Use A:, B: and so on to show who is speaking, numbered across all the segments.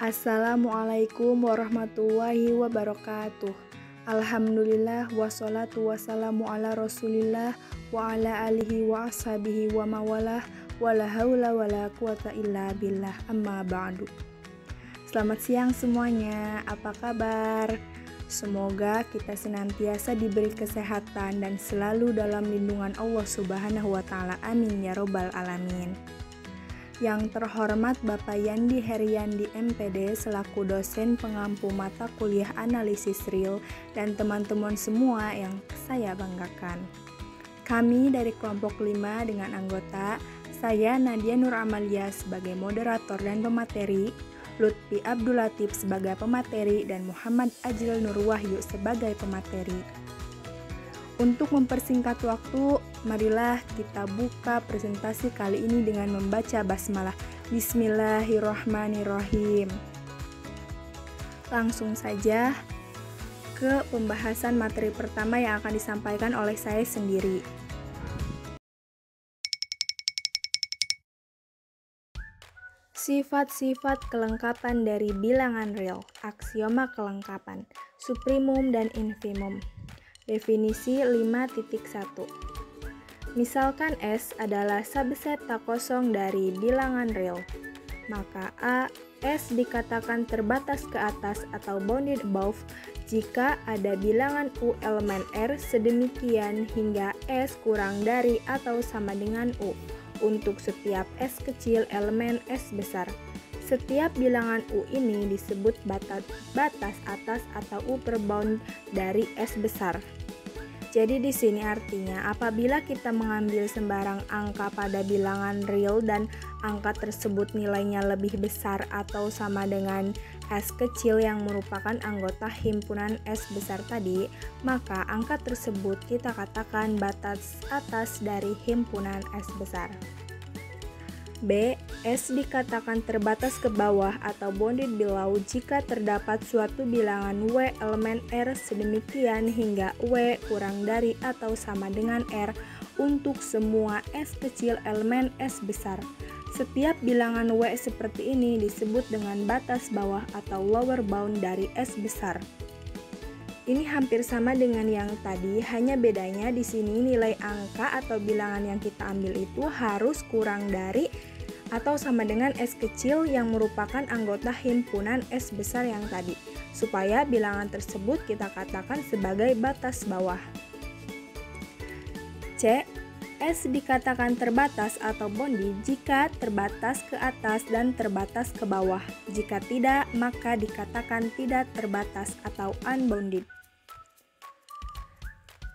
A: Assalamualaikum warahmatullahi wabarakatuh. Alhamdulillah wassalatu wassalamu ala rasulillah wa ala alihi wa ashabihi wa mawalah wala haula wala quwata illa billah amma ba'du. Selamat siang semuanya, apa kabar? Semoga kita senantiasa diberi kesehatan dan selalu dalam lindungan Allah Subhanahu wa Ta'ala. Amin ya Robbal Alamin. Yang terhormat Bapak Yandi Heriandi MPD selaku dosen pengampu mata kuliah analisis real dan teman-teman semua yang saya banggakan. Kami dari kelompok 5 dengan anggota saya Nadia Nur Amalia sebagai moderator dan pemateri, Lutfi Abdul Latif sebagai pemateri, dan Muhammad Ajil Nur Wahyu sebagai pemateri. Untuk mempersingkat waktu, marilah kita buka presentasi kali ini dengan membaca basmalah. Bismillahirrahmanirrahim. Langsung saja ke pembahasan materi pertama yang akan disampaikan oleh saya sendiri. Sifat-sifat kelengkapan dari bilangan real, aksioma kelengkapan, supremum dan infimum. Definisi 5.1. Misalkan S adalah subset tak kosong dari bilangan real, maka A, S dikatakan terbatas ke atas atau bounded above jika ada bilangan U elemen R sedemikian hingga S kurang dari atau sama dengan U untuk setiap S kecil elemen S besar. Setiap bilangan U ini disebut batas atas atau upper bound dari S besar. Jadi di sini artinya apabila kita mengambil sembarang angka pada bilangan real dan angka tersebut nilainya lebih besar atau sama dengan S kecil yang merupakan anggota himpunan S besar tadi, maka angka tersebut kita katakan batas atas dari himpunan S besar. B. S dikatakan terbatas ke bawah atau bounded below jika terdapat suatu bilangan W elemen R sedemikian hingga W kurang dari atau sama dengan R untuk semua S kecil elemen S besar. Setiap bilangan W seperti ini disebut dengan batas bawah atau lower bound dari S besar. Ini hampir sama dengan yang tadi, hanya bedanya di sini nilai angka atau bilangan yang kita ambil itu harus kurang dari atau sama dengan S kecil yang merupakan anggota himpunan S besar yang tadi, supaya bilangan tersebut kita katakan sebagai batas bawah. C. S dikatakan terbatas atau bounded jika terbatas ke atas dan terbatas ke bawah. Jika tidak, maka dikatakan tidak terbatas atau unbounded.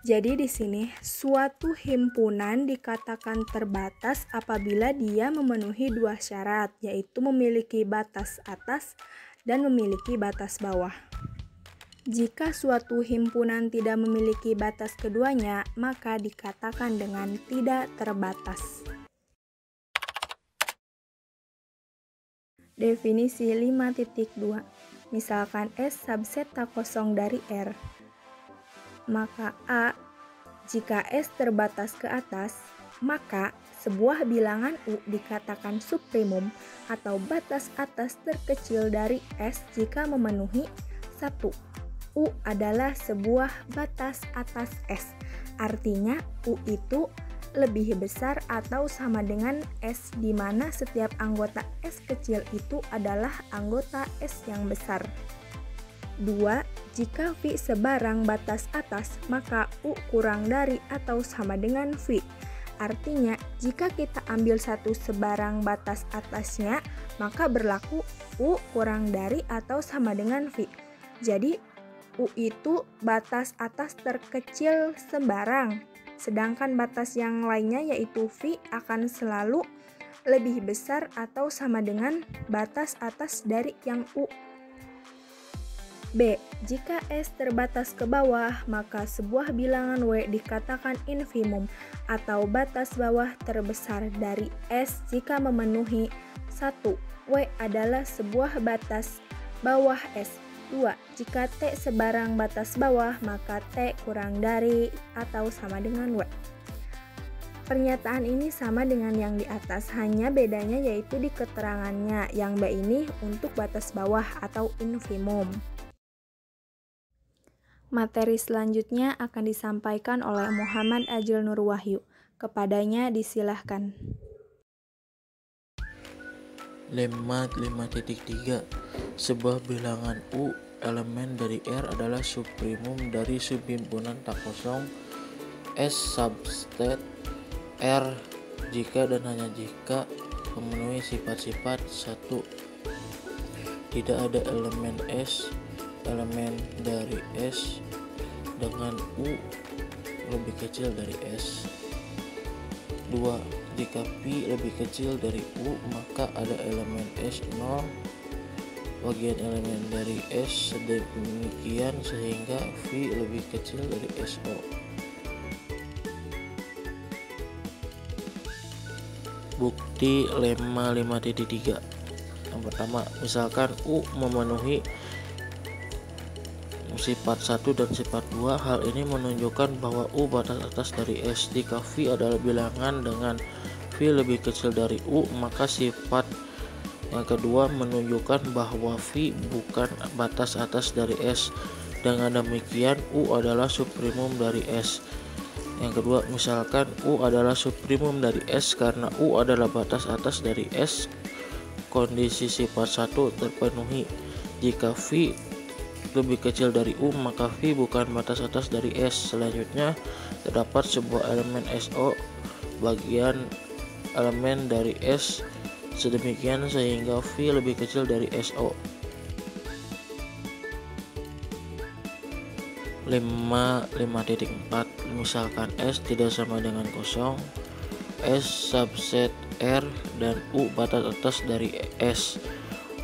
A: Jadi di sini suatu himpunan dikatakan terbatas apabila dia memenuhi dua syarat, yaitu memiliki batas atas dan memiliki batas bawah. Jika suatu himpunan tidak memiliki batas keduanya, maka dikatakan dengan tidak terbatas. Definisi 5.2. Misalkan S subset tak kosong dari R, maka A, jika S terbatas ke atas, maka sebuah bilangan U dikatakan supremum atau batas atas terkecil dari S jika memenuhi 1. U adalah sebuah batas atas S, artinya U itu lebih besar atau sama dengan S di mana setiap anggota S kecil itu adalah anggota S yang besar. 2. Jika V sebarang batas atas, maka U kurang dari atau sama dengan V. Artinya, jika kita ambil satu sebarang batas atasnya, maka berlaku U kurang dari atau sama dengan V. Jadi, U itu batas atas terkecil sebarang, sedangkan batas yang lainnya yaitu V akan selalu lebih besar atau sama dengan batas atas dari yang U. B. Jika S terbatas ke bawah, maka sebuah bilangan W dikatakan infimum atau batas bawah terbesar dari S jika memenuhi 1. W adalah sebuah batas bawah S. 2. Jika T sebarang batas bawah, maka T kurang dari atau sama dengan W. Pernyataan ini sama dengan yang di atas, hanya bedanya yaitu di keterangannya. Yang B ini untuk batas bawah atau infimum. Materi selanjutnya akan disampaikan oleh Muhammad Ajil Nur Wahyu. Kepadanya disilahkan.
B: Lemma 5.3. Sebuah bilangan U elemen dari R adalah subprimum dari subhimpunan tak kosong S subset R jika dan hanya jika memenuhi sifat-sifat 1. Tidak ada elemen S elemen dari S dengan U lebih kecil dari S. 2. Jika Phi lebih kecil dari U, maka ada elemen S0 bagian elemen dari S sedemikian sehingga Phi lebih kecil dari SO. Bukti lemma 5.3. Yang pertama, misalkan U memenuhi sifat 1 dan sifat 2, hal ini menunjukkan bahwa U batas atas dari S. Jika Phi adalah bilangan dengan Phi lebih kecil dari U, maka sifat yang kedua menunjukkan bahwa Phi bukan batas atas dari S. Dengan demikian U adalah subprimum dari S. Yang kedua, misalkan U adalah subprimum dari S karena U adalah batas atas dari S. Kondisi sifat 1 terpenuhi. Jika Phi lebih kecil dari U, maka Phi bukan batas atas dari S. Selanjutnya, terdapat sebuah elemen SO bagian elemen dari S sedemikian sehingga Phi lebih kecil dari SO. Lemma 5.4. Misalkan S tidak sama dengan kosong, S subset R dan U batas atas dari S.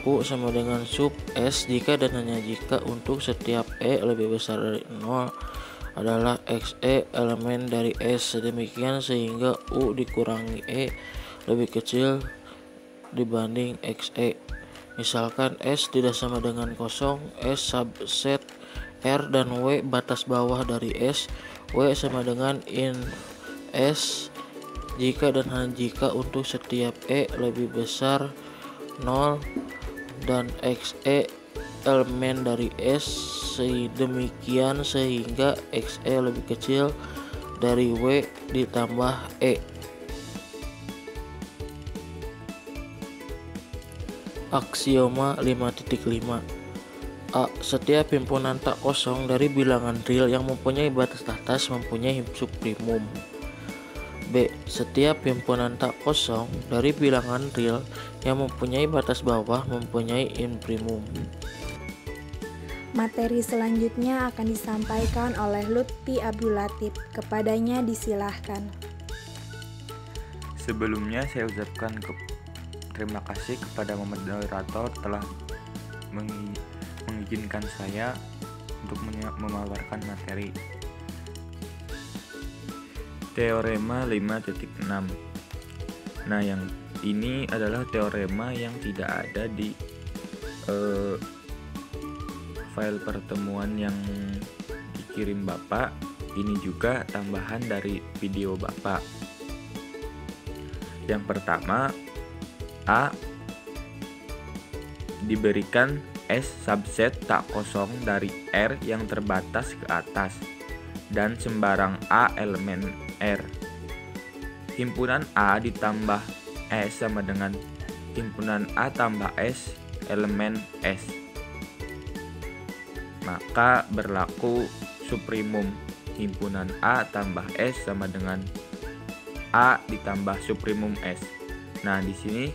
B: U sama dengan sub S jika dan hanya jika untuk setiap E lebih besar dari 0 adalah XE elemen dari S sedemikian sehingga U dikurangi E lebih kecil dibanding XE. Misalkan S tidak sama dengan kosong, S subset R dan W batas bawah dari S, W sama dengan in S jika dan hanya jika untuk setiap E lebih besar 0 dan XE elemen dari S sedemikian sehingga XE lebih kecil dari W ditambah E. Aksioma 5.5. A. Setiap himpunan tak kosong dari bilangan real yang mempunyai batas atas mempunyai subprimum. B. Setiap himpunan tak kosong dari bilangan real yang mempunyai batas bawah mempunyai infimum.
A: Materi selanjutnya akan disampaikan oleh Lutfi Abdul Latif. Kepadanya disilahkan.
C: Sebelumnya saya ucapkan terima kasih kepada moderator telah mengizinkan saya untuk memaparkan materi. Teorema 5.6. Nah, yang ini adalah teorema yang tidak ada di file pertemuan yang dikirim Bapak. Ini juga tambahan dari video Bapak. Yang pertama, A diberikan S subset tak kosong dari R yang terbatas ke atas dan sembarang A elemen R. Himpunan A ditambah S sama dengan himpunan A tambah S elemen S. Maka berlaku subprimum himpunan A tambah S sama dengan A ditambah subprimum S. Nah, di sini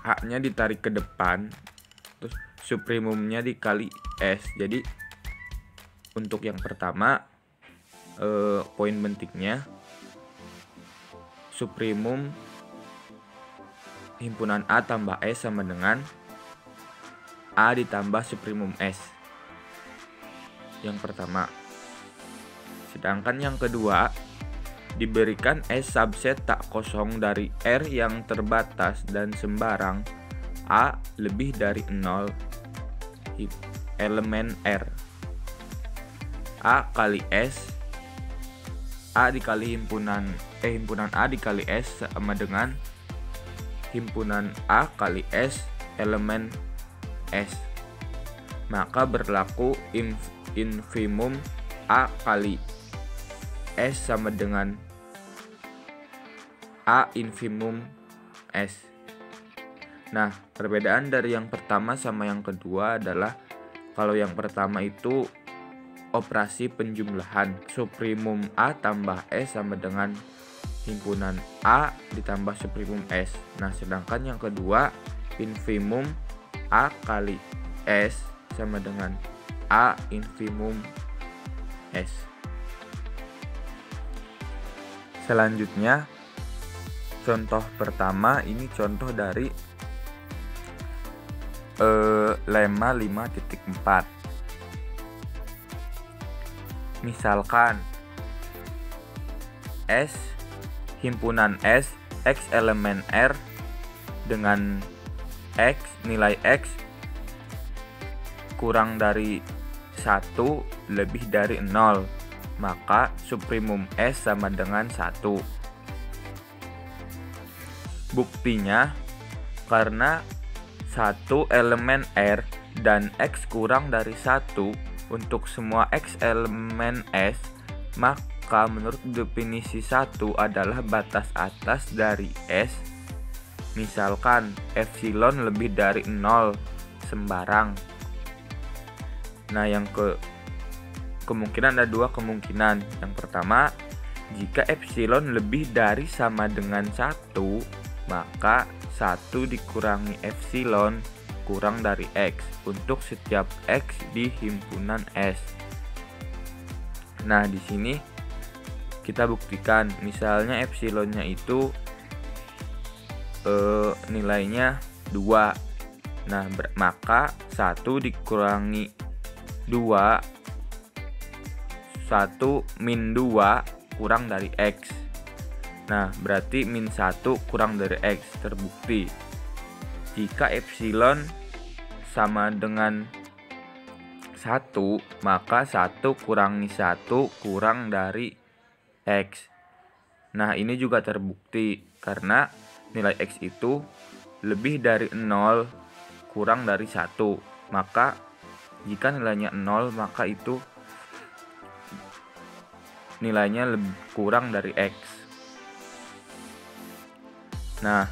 C: A-nya ditarik ke depan, terus subprimumnya dikali S. Jadi untuk yang pertama, poin pentingnya subprimum himpunan A tambah S sama dengan A ditambah subprimum S. Yang pertama. Sedangkan yang kedua, diberikan S subset tak kosong dari R yang terbatas dan sembarang A lebih dari 0 elemen R. A kali S, A dikali himpunan A dikali S sama dengan himpunan A kali S elemen S. Maka berlaku infimum A kali S sama dengan A infimum S. Nah, perbedaan dari yang pertama sama yang kedua adalah kalau yang pertama itu operasi penjumlahan, suprimum A tambah S sama dengan himpunan A ditambah suprimum S. Nah, sedangkan yang kedua infimum A kali S sama dengan A infimum S. Selanjutnya, contoh pertama ini contoh dari lemma 5.4. Misalkan S himpunan S X elemen R dengan X nilai X kurang dari 1 lebih dari 0, maka suprimum S sama dengan 1. Buktinya, karena 1 elemen R dan X kurang dari 1 untuk semua X elemen S, maka menurut definisi 1 adalah batas atas dari S. Misalkan epsilon lebih dari 0 sembarang. Nah, kemungkinan ada dua kemungkinan. Yang pertama, jika epsilon lebih dari sama dengan 1, maka 1 dikurangi epsilon kurang dari X untuk setiap X di himpunan S. Nah, di sini kita buktikan, misalnya epsilonnya itu nilainya 2. Nah, maka 1 dikurangi 2, 1 min 2 kurang dari X. Nah, berarti min 1 kurang dari X. Terbukti jika epsilon sama dengan 1, maka 1 kurangi 1 kurang dari X. Nah, ini juga terbukti karena nilai X itu lebih dari 0 kurang dari 1. Maka jika nilainya 0, maka itu nilainya lebih kurang dari X. Nah,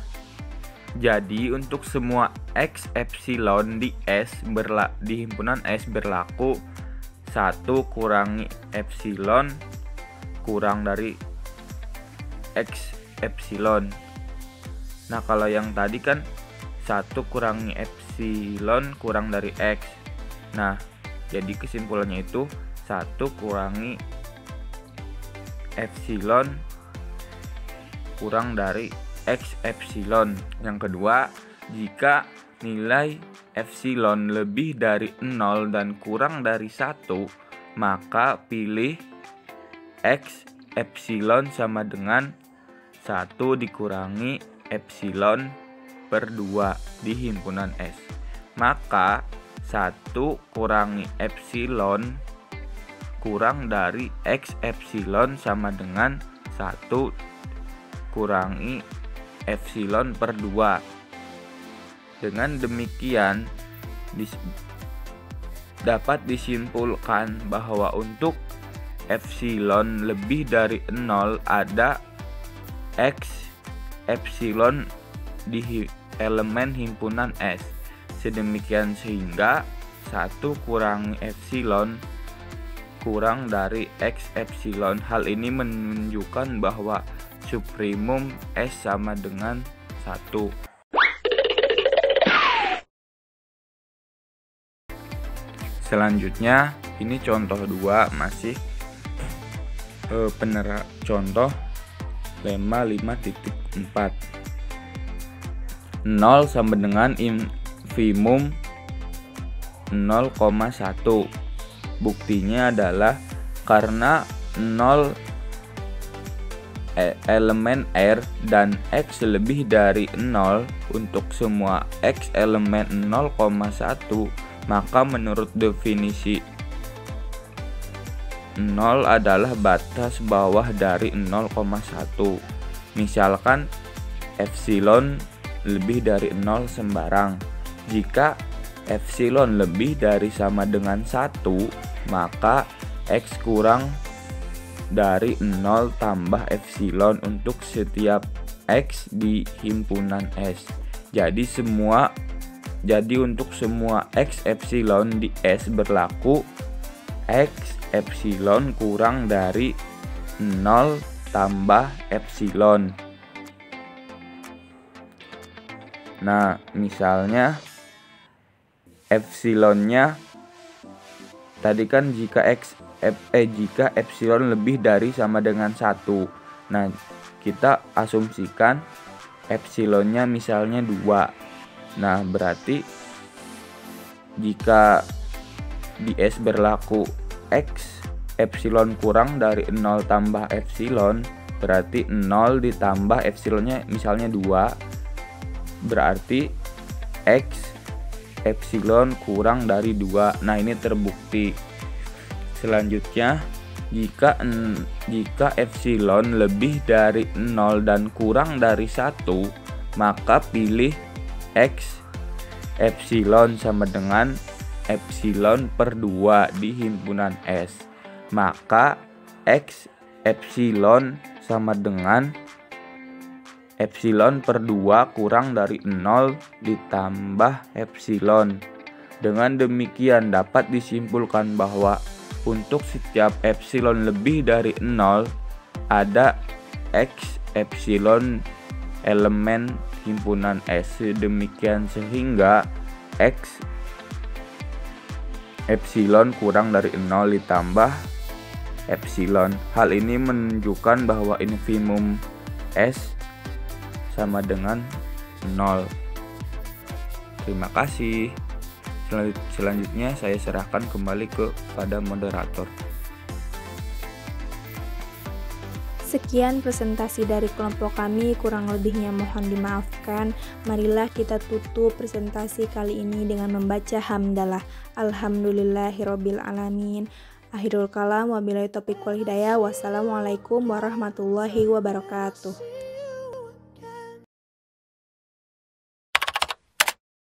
C: jadi untuk semua X epsilon di S di himpunan S berlaku 1 kurangi epsilon kurang dari X epsilon. Nah, kalau yang tadi kan 1 kurangi epsilon kurang dari X. Nah, jadi kesimpulannya itu 1 kurangi epsilon kurang dari X epsilon. Yang kedua, jika nilai epsilon lebih dari 0 dan kurang dari 1, maka pilih X epsilon sama dengan 1 dikurangi epsilon per 2 di himpunan S. Maka 1 kurangi epsilon kurang dari X epsilon sama dengan 1 kurangi epsilon per 2. Dengan demikian dapat disimpulkan bahwa untuk epsilon lebih dari 0 ada X epsilon di elemen himpunan S. Sedemikian sehingga 1 kurangi epsilon kurang dari X epsilon. Hal ini menunjukkan bahwa suprimum S sama dengan 1. Selanjutnya, ini contoh 2 masih contoh lemma 5.4. 0 sama dengan infimum 0,1. Buktinya adalah karena 0 elemen R dan X lebih dari 0 untuk semua X elemen 0,1, maka menurut definisi 0 adalah batas bawah dari 0,1. Misalkan epsilon lebih dari 0 sembarang. Jika epsilon lebih dari sama dengan 1, maka X kurang dari 0 tambah epsilon untuk setiap X di himpunan S. Jadi untuk semua X epsilon di S berlaku X epsilon kurang dari 0 tambah epsilon. Nah, misalnya epsilonnya tadi kan jika epsilon lebih dari sama dengan 1. Nah, kita asumsikan epsilonnya misalnya 2. Nah, berarti jika di S berlaku X epsilon kurang dari 0 tambah epsilon, berarti 0 ditambah epsilonnya misalnya 2, berarti X epsilon kurang dari 2. Nah, ini terbukti. Selanjutnya, jika epsilon lebih dari 0 dan kurang dari 1, maka pilih X epsilon sama dengan epsilon per 2 di himpunan S. Maka X epsilon sama dengan epsilon per 2 kurang dari 0 ditambah epsilon. Dengan demikian dapat disimpulkan bahwa untuk setiap epsilon lebih dari 0 ada X epsilon elemen himpunan S. Demikian sehingga X epsilon kurang dari 0 ditambah epsilon. Hal ini menunjukkan bahwa infimum S sama dengan 0. Terima kasih. Selanjutnya saya serahkan kembali kepada moderator.
A: Sekian presentasi dari kelompok kami, kurang lebihnya mohon dimaafkan. Marilah kita tutup presentasi kali ini dengan membaca hamdalah. Alhamdulillahirabbil alamin. Akhirul kalam wabillahi taufiq wal hidayah. Wassalamualaikum warahmatullahi wabarakatuh.